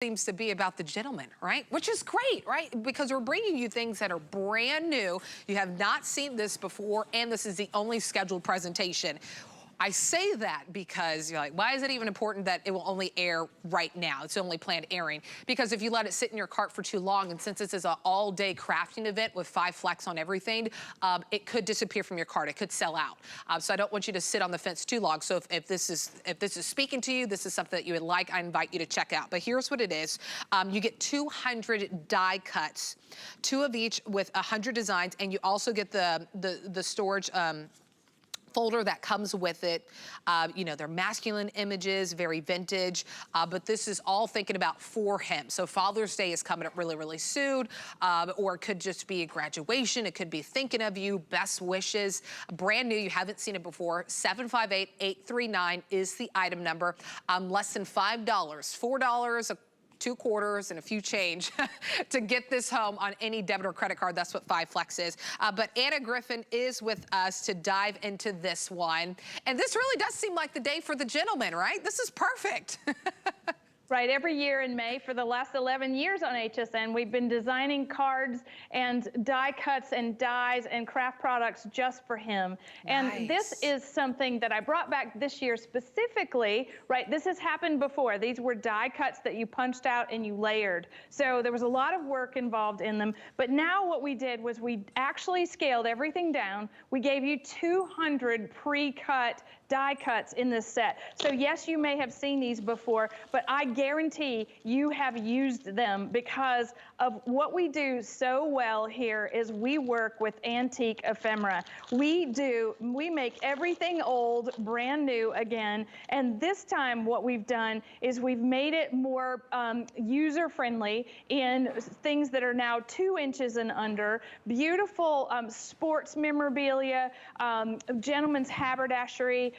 seems to be about the gentleman, right? Which is great, right? Because we're bringing you things that are brand new. You have not seen this before, and this is the only scheduled presentation. I say that because you're like, why is it even important that it will only air right now? It's only planned airing. Because if you let it sit in your cart for too long, and since this is an all-day crafting event with 5 flex on everything, it could disappear from your cart. It could sell out. So I don't want you to sit on the fence too long. So if this is speaking to you, this is something that you would like, I invite you to check out. But here's what it is. You get 200 die cuts, 2 of each with 100 designs, and you also get the storage folder that comes with it. You know, they're masculine images, very vintage, but this is all thinking about for him. So Father's Day is coming up really, really soon, or it could just be a graduation. It could be thinking of you, best wishes. Brand new, you haven't seen it before. 758-839 is the item number. Less than $5, $4 a 2 quarters and a few change to get this home on any debit or credit card. That's what 5 Flex is. But Anna Griffin is with us to dive into this one. And this really does seem like the day for the gentleman, right? This is perfect. Right, every year in May for the last 11 years on HSN, we've been designing cards and die cuts and dies and craft products just for him. And Nice. This is something that I brought back this year specifically, right? This has happened before. These were die cuts that you punched out and you layered. So there was a lot of work involved in them. But now what we did was we actually scaled everything down. We gave you 200 pre-cut die cuts in this set. So yes, you may have seen these before, but I guarantee you have used them because of what we do so well here is we work with antique ephemera. We make everything old brand new again. And this time what we've done is we've made it more user-friendly in things that are now 2 inches and under, beautiful sports memorabilia, gentleman's haberdashery,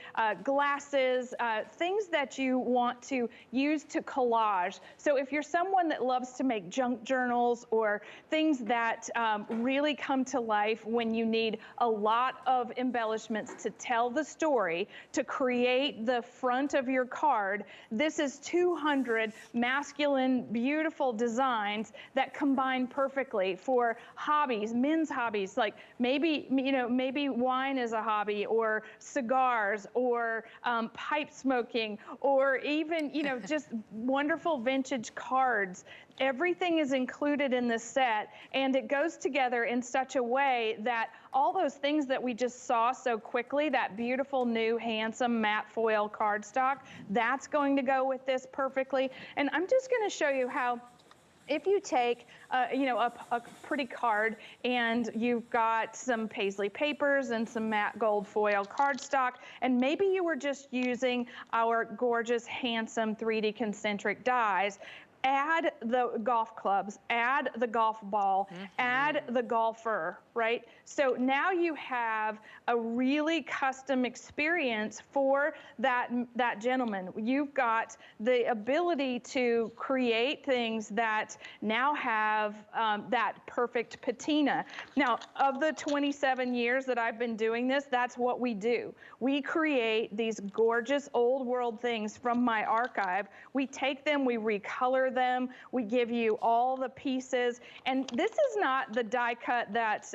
glasses, things that you want to use to collage. So if you're someone that loves to make junk journals or things that really come to life when you need a lot of embellishments to tell the story, to create the front of your card, this is 200 masculine, beautiful designs that combine perfectly for hobbies, men's hobbies, like maybe wine is a hobby, or cigars, or pipe smoking, or even, just wonderful vintage cards. Everything is included in this set, and it goes together in such a way that all those things that we just saw so quickly, that beautiful new handsome matte foil cardstock, that's going to go with this perfectly. And I'm just going to show you how, if you take, a pretty card and you've got some paisley papers and some matte gold foil cardstock, and maybe you were just using our gorgeous, handsome 3D concentric dies, add the golf clubs, add the golf ball, add the golfer, right? So now you have a really custom experience for that gentleman. You've got the ability to create things that now have that perfect patina. Now, of the 27 years that I've been doing this, that's what we do. We create these gorgeous old world things from my archive. We take them, we recolor them, we give you all the pieces. And this is not the die cut that,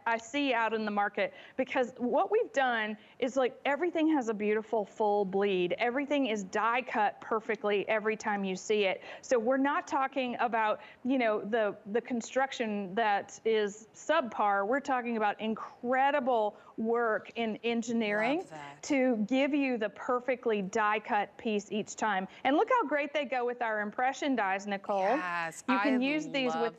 I see out in the market, because what we've done is, like, everything has a beautiful full bleed. Everything is die cut perfectly every time you see it. So we're not talking about, the construction that is subpar. We're talking about incredible work in engineering to give you the perfectly die cut piece each time. And look how great they go with our impression dies, Nicole. Yes, you can use these with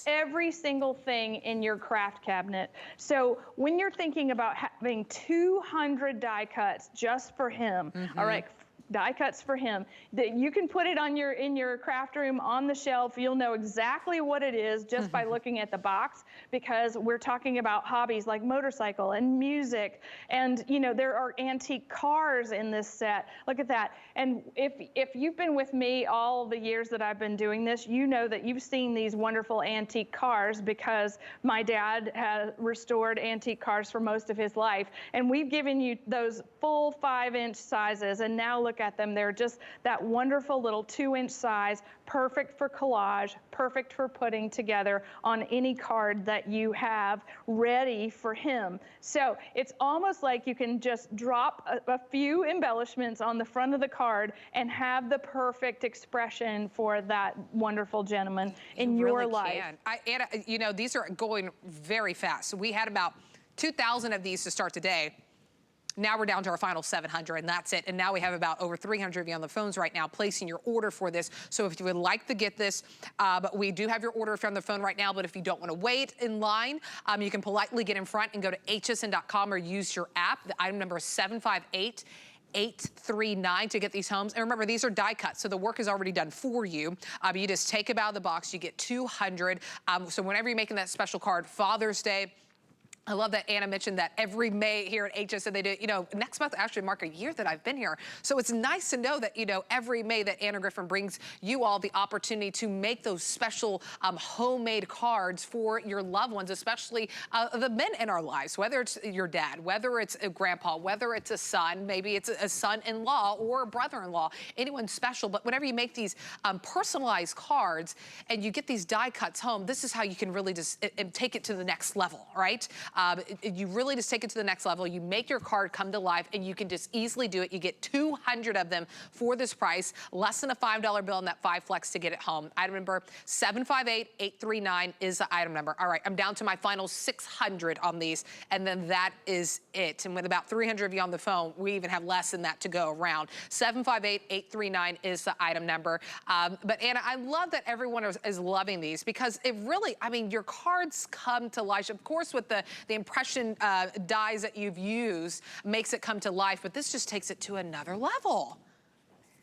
every single thing in your craft cabinet. So when you're thinking about having 200 die cuts just for him, all right, die cuts for him, that you can put it on in your craft room on the shelf. You'll know exactly what it is just by looking at the box, because we're talking about hobbies like motorcycle and music, and there are antique cars in this set. Look at that. And if you've been with me all the years that I've been doing this, you know that you've seen these wonderful antique cars, because my dad has restored antique cars for most of his life, and we've given you those full 5-inch sizes. And now look look at them. They're just that wonderful little 2-inch size, perfect for collage, perfect for putting together on any card that you have ready for him. So it's almost like you can just drop a few embellishments on the front of the card and have the perfect expression for that wonderful gentleman in your life. Anna, you know, these are going very fast. We had about 2,000 of these to start today. Now we're down to our final 700, and that's it. And now we have about over 300 of you on the phones right now placing your order for this. So if you would like to get this, but we do have your order if you're on the phone right now, but if you don't want to wait in line, you can politely get in front and go to hsn.com or use your app. The item number is 758-839 to get these homes. And remember, these are die cuts, so the work is already done for you. You just take them out of the box, you get 200. So whenever you're making that special card, Father's Day, I love that Anna mentioned that every May here at HSN they do, you know, next month actually mark a year that I've been here. So it's nice to know that, you know, every May that Anna Griffin brings you all the opportunity to make those special homemade cards for your loved ones, especially the men in our lives, whether it's your dad, whether it's a grandpa, whether it's a son, maybe it's a son-in-law or a brother-in-law, anyone special. But whenever you make these personalized cards and you get these die cuts home, this is how you can really just take it to the next level, right? You really just take it to the next level. You make your card come to life, and you can just easily do it. You get 200 of them for this price, less than a $5 bill and that 5 flex to get it home. Item number 758-839 is the item number. All right, I'm down to my final 600 on these, and then that is it. And with about 300 of you on the phone, we even have less than that to go around. 758-839 is the item number. But Anna, I love that everyone is loving these because it really, I mean, your cards come to life. Of course, with the impression dies that you've used makes it come to life, but this just takes it to another level.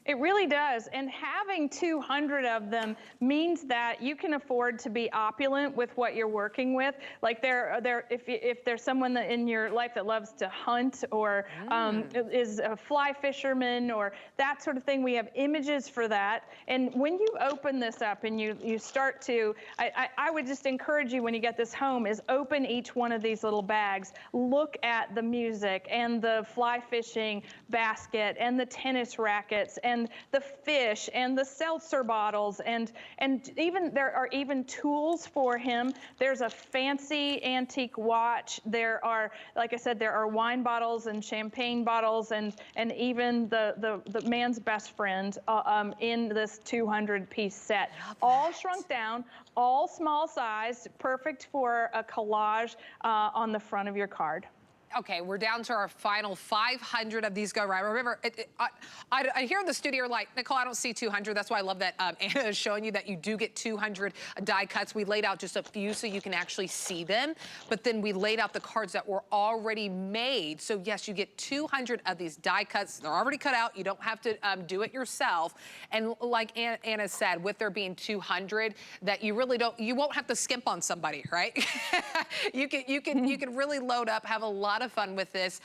It really does, and having 200 of them means that you can afford to be opulent with what you're working with. Like if there's someone in your life that loves to hunt or is a fly fisherman or that sort of thing, we have images for that. And when you open this up and you start to, I would just encourage you when you get this home is open each one of these little bags, look at the music and the fly fishing basket and the tennis rackets and the fish and the seltzer bottles and even there are even tools for him. There's a fancy antique watch. There are, like I said, there are wine bottles and champagne bottles and even the man's best friend in this 200-piece set. All shrunk down, all small sized, perfect for a collage on the front of your card. Okay, we're down to our final 500 of these go around. Remember, I hear in the studio like, Nicole, I don't see 200. That's why I love that Anna is showing you that you do get 200 die cuts. We laid out just a few so you can actually see them, but then we laid out the cards that were already made. So yes, you get 200 of these die cuts. They're already cut out. You don't have to do it yourself. And like Anna said, with there being 200, that you really don't, you won't have to skimp on somebody, right? you can really load up, have a lot of fun with this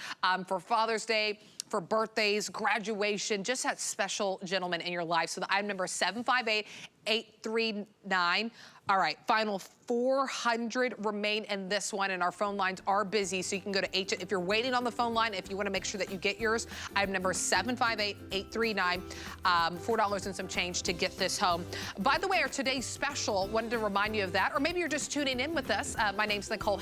for Father's Day, for birthdays, graduation, just that special gentleman in your life. So the item number is 758-839. All right, final 400 remain in this one, and our phone lines are busy, so you can go to if you're waiting on the phone line, if you want to make sure that you get yours, item number is 758-839, $4 and some change to get this home. By the way, our today's special, wanted to remind you of that, or maybe you're just tuning in with us. My name's Nicole.